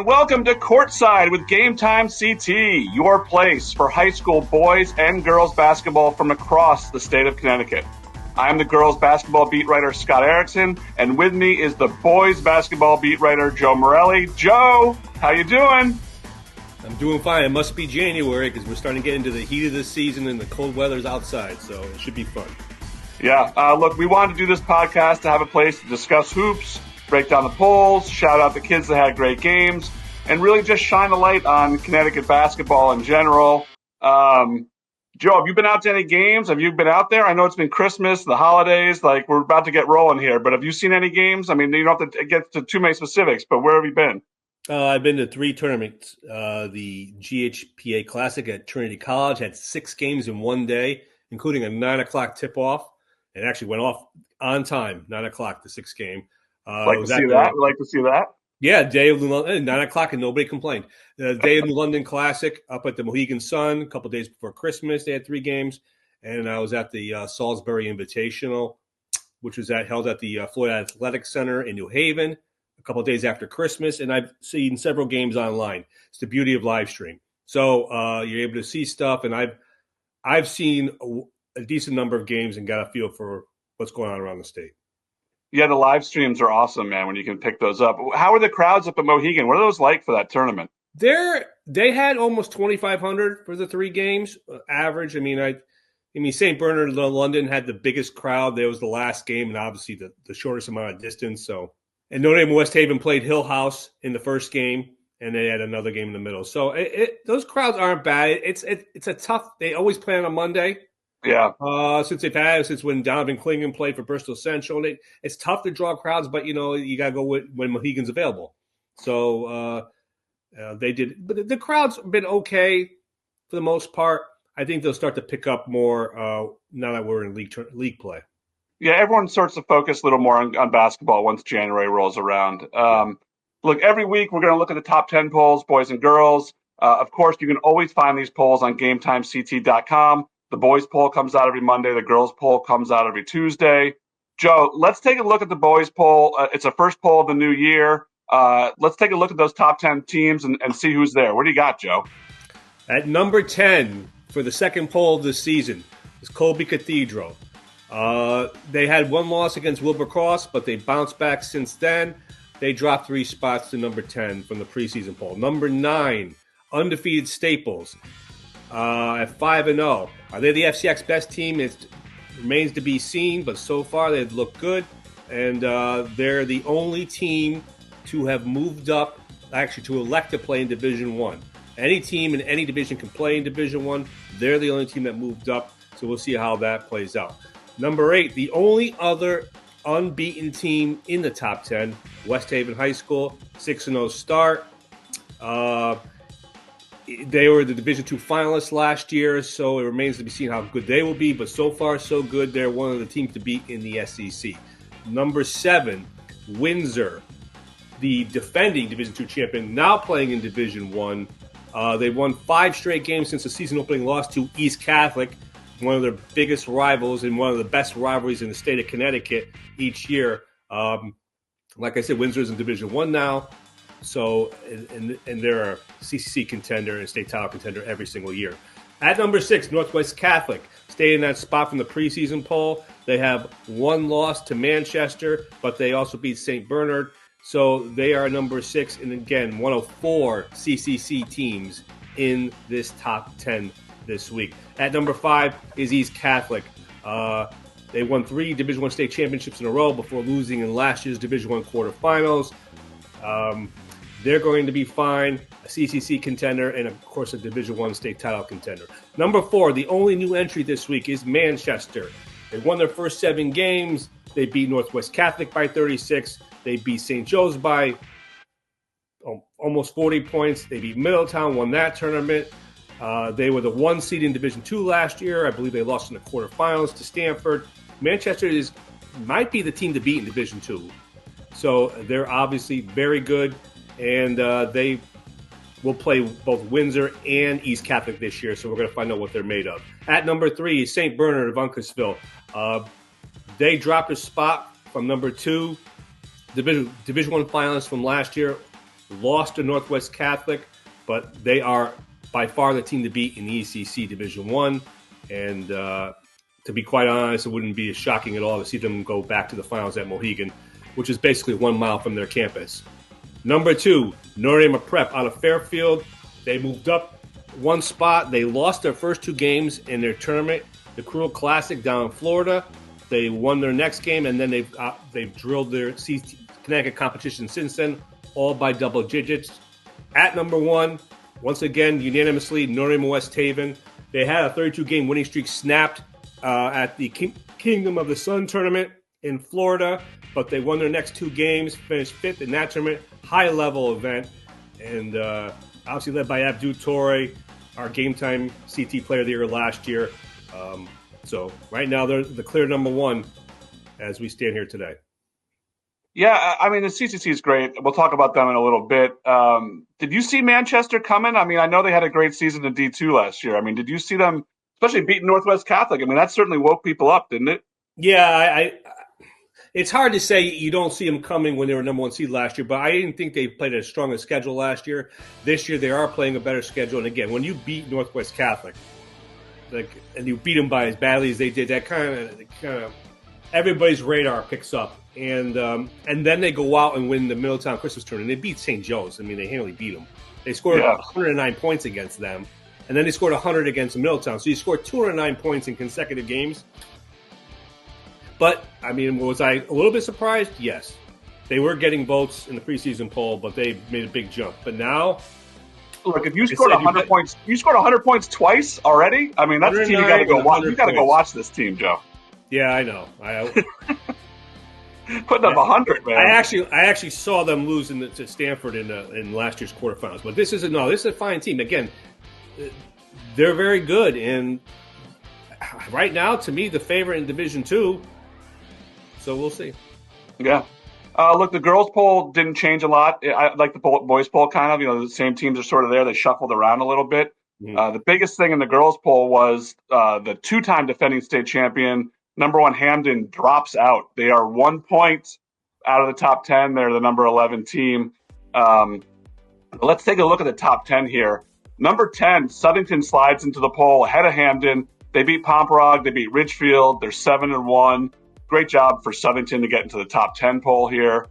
Welcome to Courtside with GametimeCT, your place for high school boys and girls basketball from across the state of Connecticut. I'm the girls basketball beat writer, Scott Ericson, and with me is the boys basketball beat writer, Joe Morelli. Joe, how you doing? I'm doing fine. It must be January because we're starting to get into the heat of the season and the cold weather's outside, so it should be fun. Yeah, look, we wanted to do this podcast to have a place to discuss hoops, break down the polls, shout out the kids that had great games, and really just shine a light on Connecticut basketball in general. Joe, have you been out to any games? Have you been out there? I know it's been Christmas, the holidays, like we're about to get rolling here, but have you seen any games? I mean, you don't have to get to too many specifics, but where have you been? I've been to 3 tournaments. The GHPA Classic at Trinity College had 6 games in one day, including a 9 o'clock tip-off. It actually went off on time, 9 o'clock, the 6th game. Like to see that? Like to see that? Yeah, day of the 9 o'clock, and nobody complained. The day of the London Classic up at the Mohegan Sun, a couple of days before Christmas, they had 3 games. And I was at the Salisbury Invitational, which was held at the Florida Athletic Center in New Haven a couple of days after Christmas. And I've seen several games online. It's the beauty of live stream. So you're able to see stuff, and I've seen a decent number of games and got a feel for what's going on around the state. Yeah, the live streams are awesome, man, when you can pick those up. How are the crowds up at Mohegan? What are those like for that tournament? They had almost 2,500 for the 3 games average. I mean, St. Bernard and London had the biggest crowd. That was the last game, and obviously the shortest amount of distance. And Notre Dame-West Haven played Hill House in the first game, and they had another game in the middle. So those crowds aren't bad. It's a tough. They always play on a Monday. Yeah. Since when Donovan Clingan played for Bristol Central, and it's tough to draw crowds, but you got to go when Mohegan's available. So they did, but the crowd's been okay for the most part. I think they'll start to pick up more now that we're in league play. Yeah, everyone starts to focus a little more on basketball once January rolls around. Look, every week we're going to look at the top 10 polls, boys and girls. Of course, you can always find these polls on GametimeCT.com. The boys poll comes out every Monday. The girls poll comes out every Tuesday. Joe, let's take a look at the boys poll. It's the first poll of the new year. Let's take a look at those top 10 teams and see who's there. What do you got, Joe? At number 10 for the second poll of this season is Colby Cathedral. They had 1 loss against Wilbur Cross, but they bounced back since then. They dropped 3 spots to number 10 from the preseason poll. Number 9, undefeated Staples. At 5-0. Are they the FCX best team? It remains to be seen, but so far they've looked good. And they're the only team to have moved up, actually to elect to play in Division I. Any team in any division can play in Division I. They're the only team that moved up, so we'll see how that plays out. Number 8, the only other unbeaten team in the top 10, West Haven High School, 6-0 start. They were the Division II finalists last year, so it remains to be seen how good they will be. But so far, so good. They're one of the teams to beat in the SEC. Number 7, Windsor, the defending Division II champion, now playing in Division I. They won 5 straight games since the season opening loss to East Catholic, one of their biggest rivals and one of the best rivalries in the state of Connecticut each year. Like I said, Windsor's in Division I now. So, and they're a CCC contender and state title contender every single year. At number 6, Northwest Catholic, stayed in that spot from the preseason poll. They have 1 loss to Manchester, but they also beat St. Bernard. So they are number 6, and again, one of 4 CCC teams in this top 10 this week. At number 5 is East Catholic. They won 3 Division I state championships in a row before losing in last year's Division I quarterfinals. They're going to be fine. A CCC contender and, of course, a Division I state title contender. Number 4, the only new entry this week is Manchester. They won their first 7 games. They beat Northwest Catholic by 36. They beat St. Joe's by almost 40 points. They beat Middletown, won that tournament. They were the 1 seed in Division II last year. I believe they lost in the quarterfinals to Stanford. Manchester might be the team to beat in Division II. So they're obviously very good, and they will play both Windsor and East Catholic this year, so we're going to find out what they're made of. At number 3 is St. Bernard of Uncasville. They dropped a spot from number 2, Division I finalists from last year, lost to Northwest Catholic, but they are by far the team to beat in the ECC Division I, and to be quite honest, it wouldn't be shocking at all to see them go back to the finals at Mohegan, which is basically 1 mile from their campus. Number 2, Notre Dame Prep out of Fairfield. They moved up 1 spot. They lost their first 2 games in their tournament, the Cruel Classic down in Florida. They won their next game, and then they've drilled their Connecticut competition since then, all by double digits. At number 1, once again, unanimously, Notre Dame West Haven. They had a 32-game winning streak snapped at the Kingdom of the Sun tournament in Florida, but they won their next 2 games, finished 5th in that tournament, high-level event, and obviously led by Toure, our GametimeCT Player of the Year last year. So right now they're the clear number 1 as we stand here today. Yeah, I mean, the CCC is great. We'll talk about them in a little bit. Did you see Manchester coming? I mean, I know they had a great season in D2 last year. I mean, did you see them, especially beating Northwest Catholic? I mean, that certainly woke people up, didn't it? Yeah, it's hard to say you don't see them coming when they were number 1 seed last year, but I didn't think they played a stronger schedule last year. This year they are playing a better schedule. And again, when you beat Northwest Catholic, and you beat them by as badly as they did, that kind of everybody's radar picks up. And then they go out and win the Middletown Christmas tournament. They beat St. Joe's. I mean, they handily beat them. They scored 109 points against them, and then they scored 100 against Middletown. So you scored 209 points in consecutive games. But, I mean, was I a little bit surprised? Yes. They were getting votes in the preseason poll, but they made a big jump. But now, look, if you scored 100 points, you scored 100 points twice already. I mean, that's the team you got to go watch. You got to go watch this team, Joe. Yeah, I know. Putting up 100, man. I actually saw them lose to Stanford in last year's quarterfinals. But this is a fine team. Again, they're very good, and right now, to me, the favorite in Division II. So we'll see. Yeah. Look, the girls' poll didn't change a lot. I like the boys' poll kind of. You know, the same teams are sort of there. They shuffled around a little bit. Mm-hmm. The biggest thing in the girls' poll was the 2-time defending state champion, number 1 Hamden, drops out. They are 1 point out of the top 10. They're the number 11 team. Let's take a look at the top 10 here. Number 10, Southington slides into the poll ahead of Hamden. They beat Pomperog. They beat Ridgefield. They're 7-1. Great job for Southington to get into the top 10 poll here.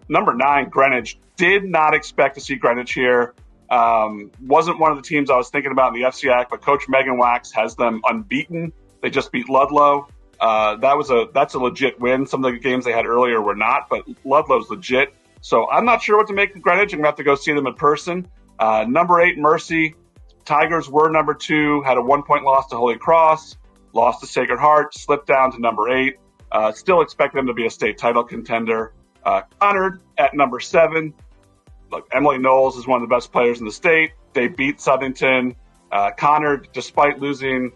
Number 9, Greenwich. Did not expect to see Greenwich here. Wasn't one of the teams I was thinking about in the FCAC, but Coach Megan Wax has them unbeaten. They just beat Ludlow. That's a legit win. Some of the games they had earlier were not, but Ludlow's legit. So I'm not sure what to make of Greenwich. I'm going to have to go see them in person. Number 8, Mercy. Tigers were number 2, had a 1-point loss to Holy Cross, lost to Sacred Heart, slipped down to number 8. Still expect them to be a state title contender. Conard at number 7. Look, Emily Knowles is one of the best players in the state. They beat Southington. Conard, despite losing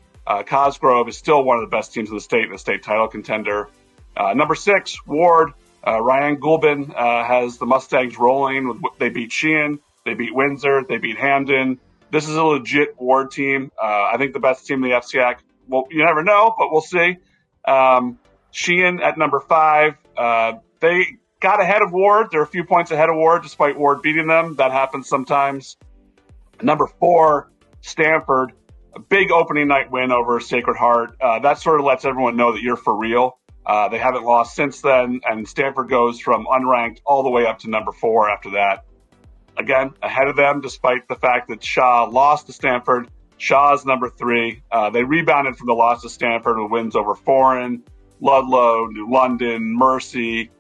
Cosgrove, is still one of the best teams in the state and a state title contender. Number 6, Ward. Ryan Gulbin has the Mustangs rolling. They beat Sheehan. They beat Windsor. They beat Hamden. This is a legit Ward team. I think the best team in the FCAC. Well, you never know, but we'll see. Sheehan at number 5. They got ahead of Ward. They're a few points ahead of Ward, despite Ward beating them. That happens sometimes. Number 4, Stanford. A big opening night win over Sacred Heart. That sort of lets everyone know that you're for real. They haven't lost since then, and Stanford goes from unranked all the way up to number 4 after that. Again, ahead of them, despite the fact that Shaw lost to Stanford. Shaw's number 3. They rebounded from the loss to Stanford with wins over Foreign, Ludlow, New London, Mercy.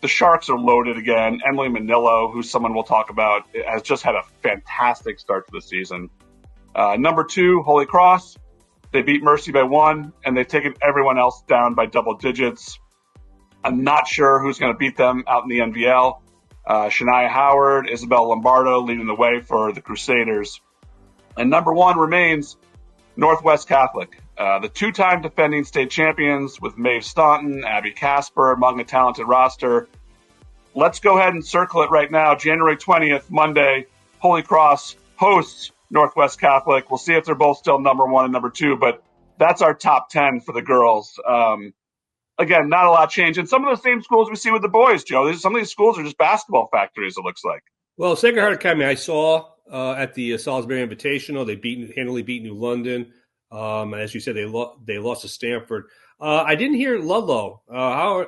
the Sharks are loaded again. Emily Manillo, who's someone we'll talk about, has just had a fantastic start to the season. Number 2, Holy Cross. They beat Mercy by 1, and they've taken everyone else down by double digits. I'm not sure who's going to beat them out in the NVL. Shania Howard, Isabel Lombardo leading the way for the Crusaders. And number 1 remains Northwest Catholic, the 2-time defending state champions with Maeve Staunton, Abby Casper among a talented roster. Let's go ahead and circle it right now. January 20th, Monday, Holy Cross hosts Northwest Catholic. We'll see if they're both still number 1 and number 2, but that's our top 10 for the girls. Again, not a lot change. And some of the same schools we see with the boys, Joe. Some of these schools are just basketball factories, it looks like. Well, Sacred Heart Academy, I saw at the Salisbury Invitational. They handily beat New London. As you said, they lost to Stanford. I didn't hear Ludlow. I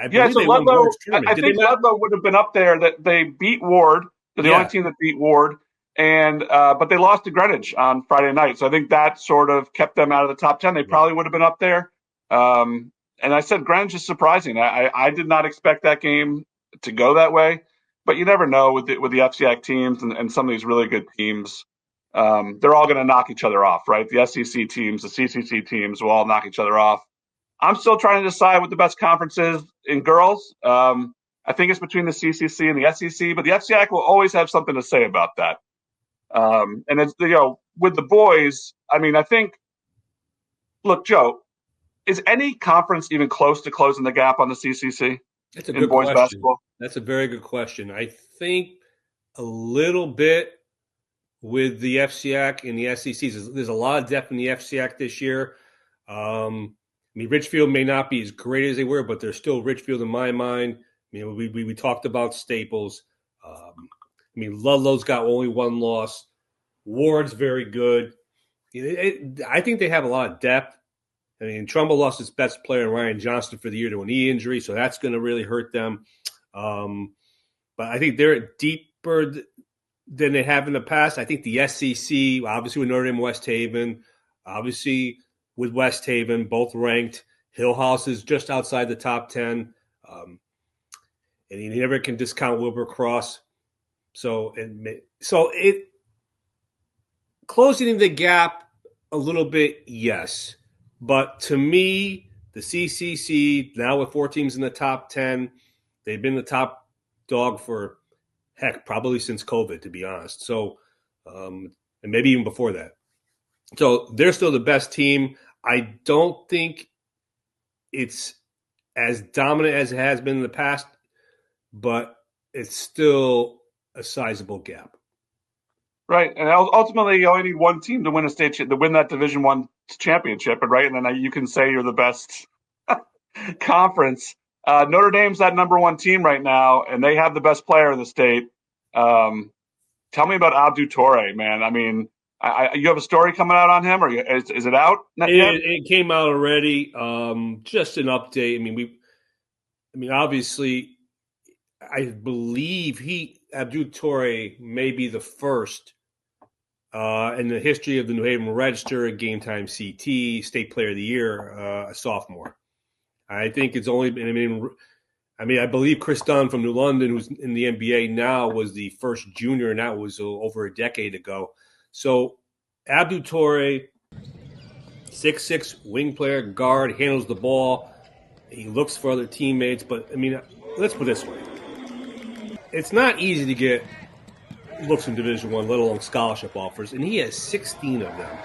think Ludlow would have been up there. That they beat Ward. They're the only team that beat Ward. And but they lost to Greenwich on Friday night. So I think that sort of kept them out of the top 10. They probably would have been up there. And I said Greenwich is surprising. I did not expect that game to go that way. But you never know with the FCAC teams and some of these really good teams. They're all going to knock each other off, right? The SEC teams, the CCC teams will all knock each other off. I'm still trying to decide what the best conference is in girls. I think it's between the CCC and the SEC, but the FCAC will always have something to say about that. And it's, with the boys, I mean, I think, look, Joe, is any conference even close to closing the gap on the CCC? That's a good boys question. Basketball? That's a very good question. I think a little bit with the FCAC and the SEC. There's a lot of depth in the FCAC this year. I mean, Richfield may not be as great as they were, but they're still Richfield in my mind. We talked about Staples. Ludlow's got only 1 loss. Ward's very good. I think they have a lot of depth. I mean, Trumbull lost his best player, Ryan Johnston, for the year to a knee injury, so that's going to really hurt them. But I think they're deeper than they have in the past. I think the SEC, obviously with Notre Dame, West Haven, obviously with West Haven, both ranked. Hillhouse is just outside the top 10. And you never can discount Wilbur-Cross. So closing the gap a little bit, yes. But to me, the CCC, now with 4 teams in the top 10, they've been the top dog for, probably since COVID, to be honest. So, and maybe even before that. So they're still the best team. I don't think it's as dominant as it has been in the past, but it's still a sizable gap. Right, and ultimately, you only need 1 team to win to win that Division I championship, right? And then you can say you're the best conference. Notre Dame's that number 1 team right now, and they have the best player in the state. Tell me about Abdou Toure, man. I mean, you have a story coming out on him, or is it out? It came out already. Just an update. Obviously, I believe Abdou Toure may be the first in the history of the New Haven Register, GametimeCT, State Player of the Year, a sophomore. I think it's only been, I believe Chris Dunn from New London, who's in the NBA now, was the first junior, and that was over a decade ago. So Abdou Toure, 6'6", wing player, guard, handles the ball. He looks for other teammates. But, let's put it this way. It's not easy to get looks in Division I, let alone scholarship offers, and he has 16 of them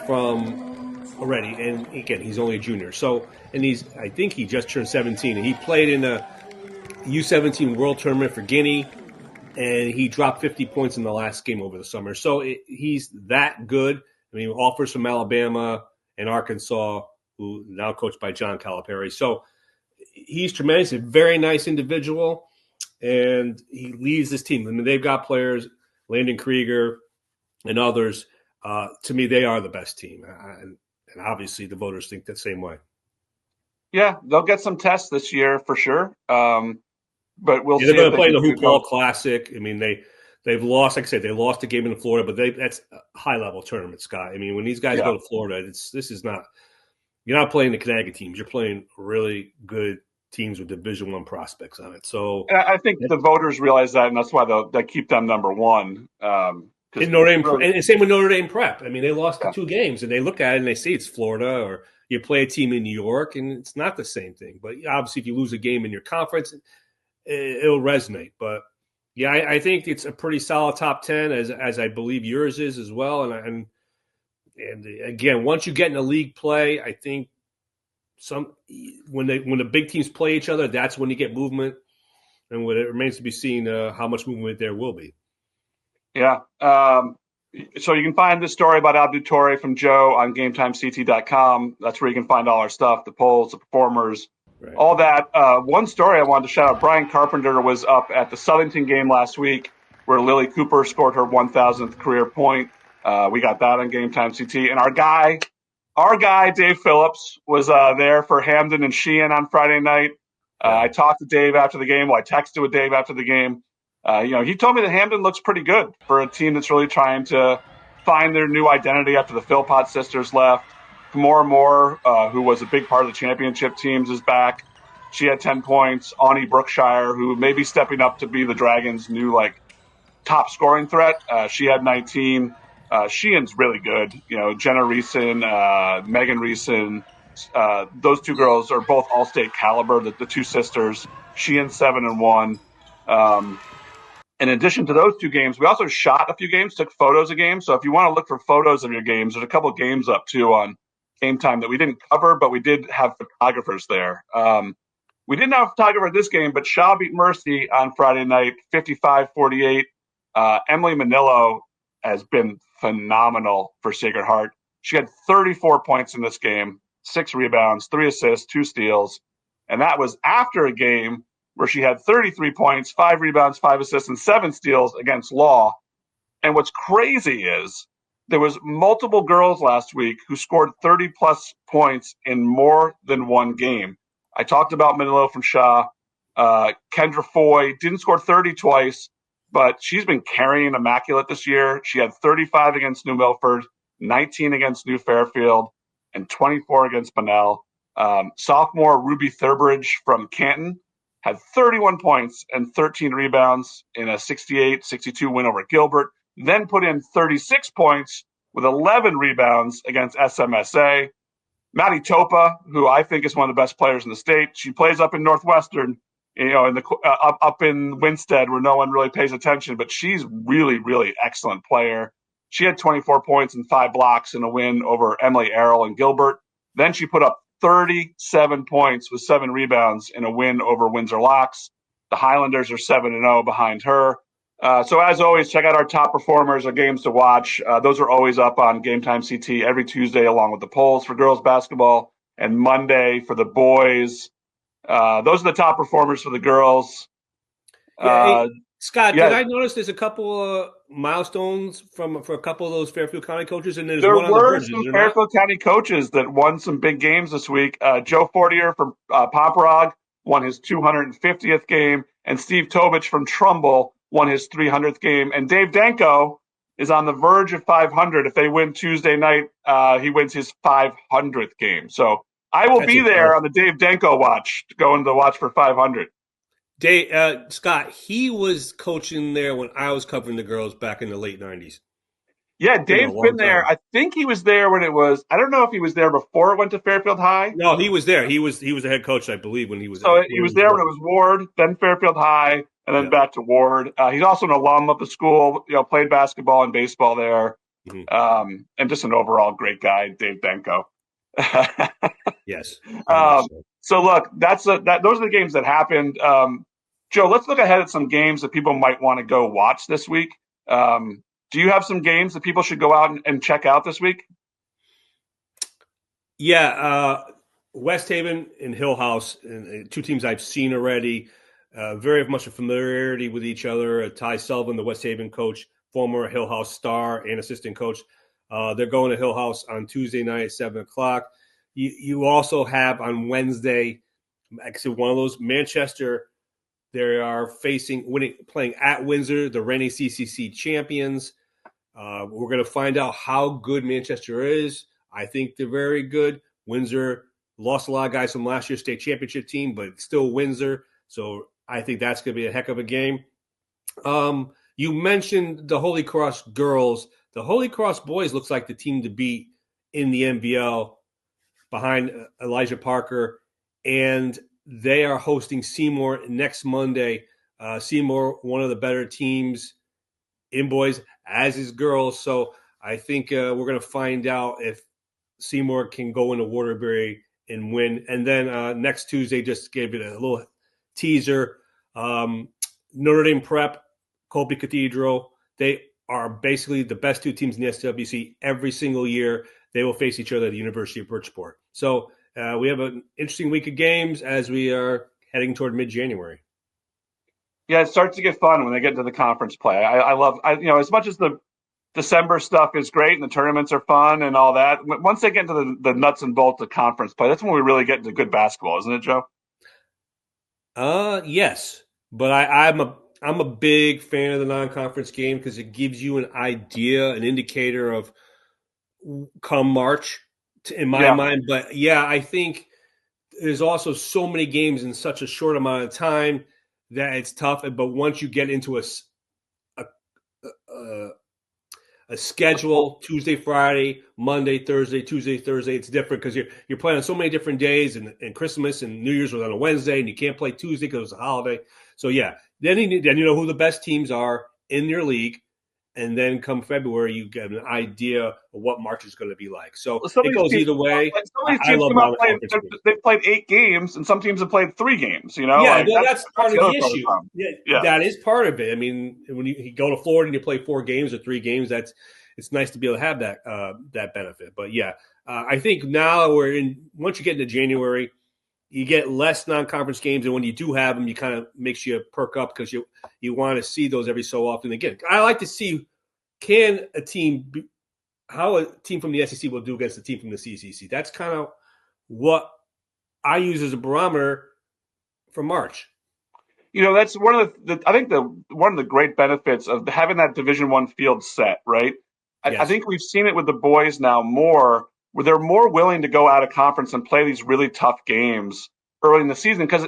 from already. And again, he's only a junior. So, and I think he just turned 17, and he played in a U17 World Tournament for Guinea, and he dropped 50 points in the last game over the summer. So he's that good. Offers from Alabama and Arkansas, who now coached by John Calipari. So he's tremendous, a very nice individual. And he leads this team. They've got players, Landon Krieger and others. To me, they are the best team. And obviously the voters think the same way. Yeah, they'll get some tests this year for sure. But we'll see. They're going to play the Hoop Ball Classic. They've lost, like I said, they lost a game in Florida, but that's a high-level tournament, Scott. When these guys go to Florida, this is not – you're not playing the Connecticut teams. You're playing really good teams with Division I prospects on it. So And I think the voters realize that, and that's why they keep them number one. In Notre Dame, really, and same with Notre Dame Prep. I mean, they lost the yeah. 2 games, and they look at it and they see it's Florida, or you play a team in New York, and it's not the same thing. But obviously, if you lose a game in your conference, it'll resonate. But yeah, I think it's a pretty solid top 10, as I believe yours is as well. And again, once you get in the league play, I think when the big teams play each other, that's when you get movement. And it remains to be seen how much movement there will be. Yeah. So you can find this story about Abdou Toure from Joe on GametimeCT.com. That's where you can find all our stuff, the polls, the performers, Right. all that. One story I wanted to shout out, Brian Carpenter was up at the Southington game last week where Lily Cooper scored her 1,000th career point. We got that on GametimeCT. And our guy, Dave Phillips, was there for Hamden and Sheehan on Friday night. I talked to Dave after the game. Well, I texted with Dave after the game. He told me that Hamden looks pretty good for a team that's really trying to find their new identity after the Philpott sisters left. Kamora Moore, who was a big part of the championship teams, is back. She had 10 points. Ani Brookshire, who may be stepping up to be the Dragons' new top scoring threat. She had 19. Sheehan's really good. Jenna Reeson, Megan Reeson. Those 2 girls are both all-state caliber, the 2 sisters. Sheehan 7-1. In addition to those 2 games, we also shot a few games, took photos of games. So if you want to look for photos of your games, there's a couple of games up too on Game Time that we didn't cover, but we did have photographers there. We didn't have a photographer this game, but Shaw beat Mercy on Friday night, 55-48. Emily Manillo has been phenomenal for Sacred Heart. She had 34 points in this game, 6 rebounds, 3 assists, 2 steals. And that was after a game where she had 33 points, 5 rebounds, 5 assists, and 7 steals against Law. And what's crazy is there was multiple girls last week who scored 30-plus points in more than one game. I talked about Manillo from Shaw. Kendra Foy didn't score 30 twice, but she's been carrying immaculate this year. She had 35 against New Milford, 19 against New Fairfield, and 24 against Bunnell. Sophomore Ruby Thurbridge from Canton had 31 points and 13 rebounds in a 68-62 win over Gilbert, then put in 36 points with 11 rebounds against SMSA. Maddie Topa, who I think is one of the best players in the state, she plays up in Northwestern, up in Winstead where no one really pays attention, but she's really, really excellent player. She had 24 points and 5 blocks in a win over Emily Errol and Gilbert. Then she put up 37 points with 7 rebounds in a win over Windsor Locks. The Highlanders are 7-0 behind her. So as always, check out our top performers, our games to watch. Those are always up on GametimeCT every Tuesday, along with the polls for girls basketball, and Monday for the boys. Those are the top performers for the girls. Hey, Scott, did I notice there's a couple of milestones for a couple of those Fairfield County coaches, and there one on the were bridges, some Fairfield County coaches that won some big games this week. Joe Fortier from Pomperaug won his 250th game, and Steve Tobich from Trumbull won his 300th game. And Dave Danko is on the verge of 500. If they win Tuesday night, he wins his 500th game. So I will be there on the Dave Danko watch, going to watch for 500. Scott, he was coaching there when I was covering the girls back in the late 90s. Yeah, Dave's been there. I think he was there when it was. I don't know if he was there before it went to Fairfield High. No, he was there. He was the head coach, I believe, when he was. So he was there when it was Ward, then Fairfield High, and then back to Ward. He's also an alum of the school. Played basketball and baseball there, and just an overall great guy, Dave Danko. Yes. So look, those are the games that happened. Joe, let's look ahead at some games that people might want to go watch this week. Do you have some games that people should go out and check out this week? Yeah, West Haven and Hill House, 2 teams I've seen already. Very much a familiarity with each other. Ty Sullivan, the West Haven coach, former Hill House star and assistant coach. They're going to Hill House on Tuesday night at 7 o'clock. You also have on Wednesday, actually one of those, Manchester. They are playing at Windsor, the reigning CCC champions. We're going to find out how good Manchester is. I think they're very good. Windsor Lost a lot of guys from last year's state championship team, but still Windsor. So I think that's going to be a heck of a game. You mentioned the Holy Cross girls. The Holy Cross boys looks like the team to beat in the NBL behind Elijah Parker, and they are hosting Seymour next Monday. Seymour, one of the better teams in boys, as is girls. So I think we're going to find out if Seymour can go into Waterbury and win. And then next Tuesday, just gave it a little teaser. Notre Dame Prep, Colby Cathedral, they are basically the best two teams in the SWC every single year. They will face each other at the University of Bridgeport. So we have an interesting week of games as we are heading toward mid-January. Yeah, it starts to get fun when they get into the conference play. I love, as much as the December stuff is great and the tournaments are fun and all that, once they get into the nuts and bolts of conference play, that's when we really get into good basketball, isn't it, Joe? Yes, but I'm a big fan of the non-conference game because it gives you an idea, an indicator of come March, in my mind. But yeah, I think there's also so many games in such a short amount of time that it's tough. But once you get into a schedule, Tuesday, Friday, Monday, Thursday, Tuesday, Thursday, it's different because you're playing on so many different days, and Christmas and New Year's was on a Wednesday, and you can't play Tuesday because it's a holiday. So yeah, then you know who the best teams are in your league, and then come February, you get an idea of what March is going to be like. So it goes either way. I love non-conference. They've played 8 games, and some teams have played 3 games. Yeah, well, that's part of the issue. Yeah, that is part of it. I mean, when you go to Florida and you play 4 games or 3 games, it's nice to be able to have that benefit. But yeah, I think now once you get into January, you get less non-conference games, and when you do have them, you kind of makes you perk up because you want to see those every so often. Again, I like to see how a team from the SEC will do against a team from the CCC. That's kind of what I use as a barometer for March. That's one of one of the great benefits of having that Division I field set, right? Yes. I think we've seen it with the boys now more, where they're more willing to go out of conference and play these really tough games early in the season. Because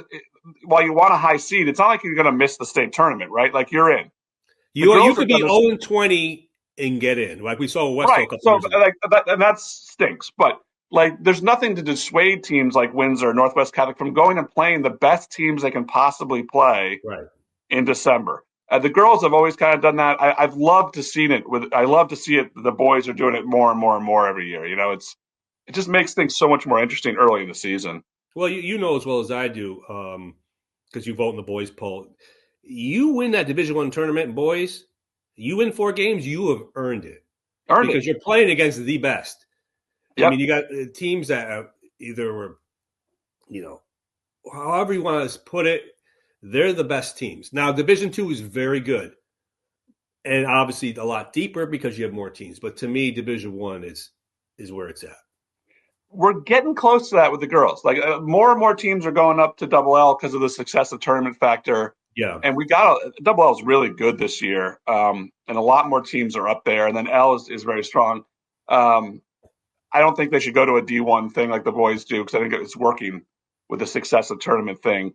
while you want a high seed, it's not like you're going to miss the state tournament, right? Like you're in. You could be 0-20 and get in, like we saw West. Right. So and that stinks. But there's nothing to dissuade teams like Windsor, Northwest Catholic from going and playing the best teams they can possibly play in December. The girls have always kind of done that. I've loved to see it. I love to see it. The boys are doing it more and more and more every year. It just makes things so much more interesting early in the season. Well, you know as well as I do, because you vote in the boys poll. You win that Division I tournament, boys. You win 4 games, you have earned it. Because you're playing against the best. Yep. I mean, you got teams that either were, however you want to put it, they're the best teams. Now, Division II is very good. And obviously a lot deeper because you have more teams. But to me, Division I is where it's at. We're getting close to that with the girls. More and more teams are going up to Double L because of the success of tournament factor. Yeah. And we got Double L is really good this year. And a lot more teams are up there. And then L is very strong. I don't think they should go to a D1 thing like the boys do because I think it's working with the success of tournament thing.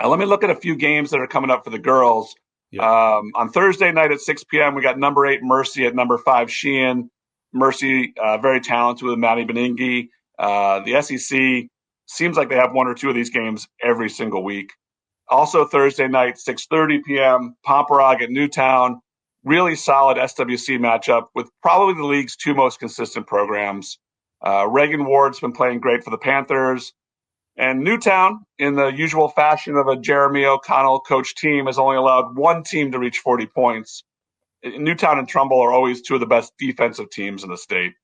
Let me look at a few games that are coming up for the girls. Yeah. On Thursday night at 6 p.m., we got number 8 Mercy at number 5 Sheehan. Mercy, very talented with Maddie Beninghi. The SEC seems like they have 1 or 2 of these games every single week. Also Thursday night, 6:30 p.m., Pomperog at Newtown. Really solid SWC matchup with probably the league's 2 most consistent programs. Reagan Ward's been playing great for the Panthers. And Newtown, in the usual fashion of a Jeremy O'Connell coach team, has only allowed 1 team to reach 40 points. Newtown and Trumbull are always 2 of the best defensive teams in the state.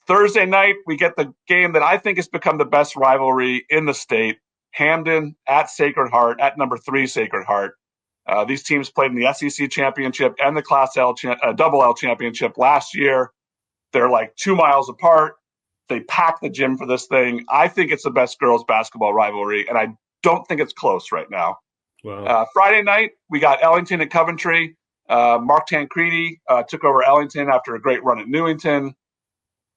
Thursday night, we get the game that I think has become the best rivalry in the state. Hamden at Sacred Heart, at number 3 Sacred Heart. These teams played in the SEC championship and the Class L Double L championship last year. They're 2 miles apart. They pack the gym for this thing. I think it's the best girls basketball rivalry, and I don't think it's close right now. Wow. Friday night, we got Ellington at Coventry. Mark Tancredi took over Ellington after a great run at Newington.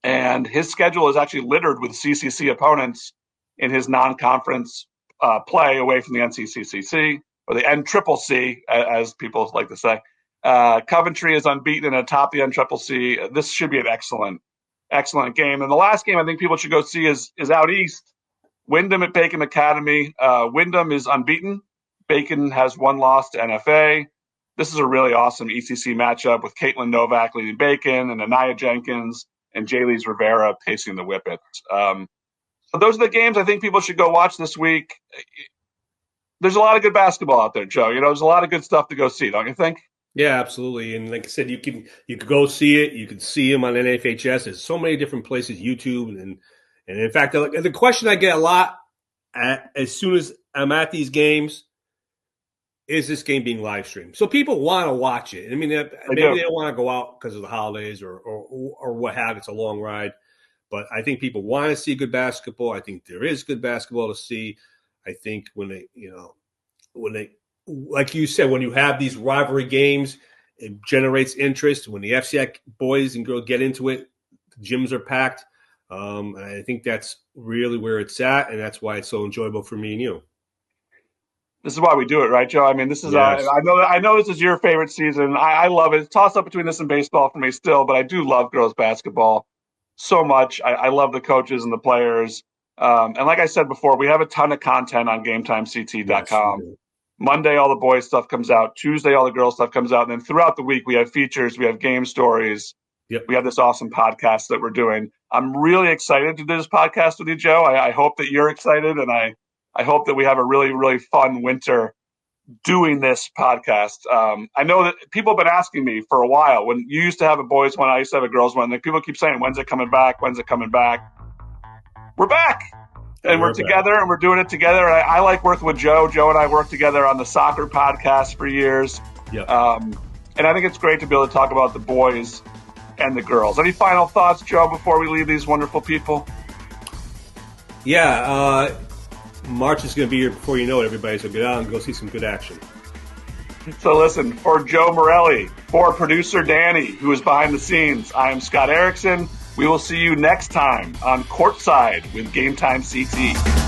and his schedule is actually littered with CCC opponents in his non-conference play away from the NCCC, or the NCCC, as people like to say. Coventry is unbeaten and atop the NCCC. This should be an excellent game. And the last game I think people should go see is out east. Wyndham at Bacon Academy. Wyndham is unbeaten. Bacon has one loss to NFA. This is a really awesome ECC matchup with Caitlin Novak leading Bacon and Anaya Jenkins and Jaylese Rivera pacing the Whippets. So those are the games I think people should go watch this week. There's a lot of good basketball out there, Joe. There's a lot of good stuff to go see, don't you think? Yeah, absolutely. And like I said, you could go see it. You can see them on NFHS. There's so many different places, YouTube, and in fact, the question I get a lot as soon as I'm at these games is this game being live streamed? So people want to watch it. I mean, maybe they don't want to go out because of the holidays or what have. It's a long ride, but I think people want to see good basketball. I think there is good basketball to see. I think when they, like you said, when you have these rivalry games, it generates interest. When the FCI boys and girls get into it, the gyms are packed. I think that's really where it's at, and that's why it's so enjoyable for me and you. This is why we do it, right, Joe? I mean, this is yes. I know this is your favorite season. I love it. It's toss up between this and baseball for me still, but I do love girls basketball so much. I love the coaches and the players. And like I said before, we have a ton of content on GametimeCT.com. Yes, Monday, all the boys stuff comes out. Tuesday, all the girls stuff comes out. And then throughout the week, we have features. We have game stories. Yep. We have this awesome podcast that we're doing. I'm really excited to do this podcast with you, Joe. I hope that you're excited, and I hope that we have a really, really fun winter doing this podcast. I know that people have been asking me for a while. When you used to have a boys one, I used to have a girls one. Like, people keep saying, when's it coming back? When's it coming back? We're back. And we're together, and we're doing it together. And I like working with Joe. Joe and I worked together on the soccer podcast for years. Yep. And I think it's great to be able to talk about the boys and the girls. Any final thoughts, Joe, before we leave these wonderful people? Yeah, March is going to be here before you know it, everybody, so get out and go see some good action. So listen, for Joe Morelli, for producer Danny, who is behind the scenes, I am Scott Ericson. We will see you next time on Courtside with GametimeCT.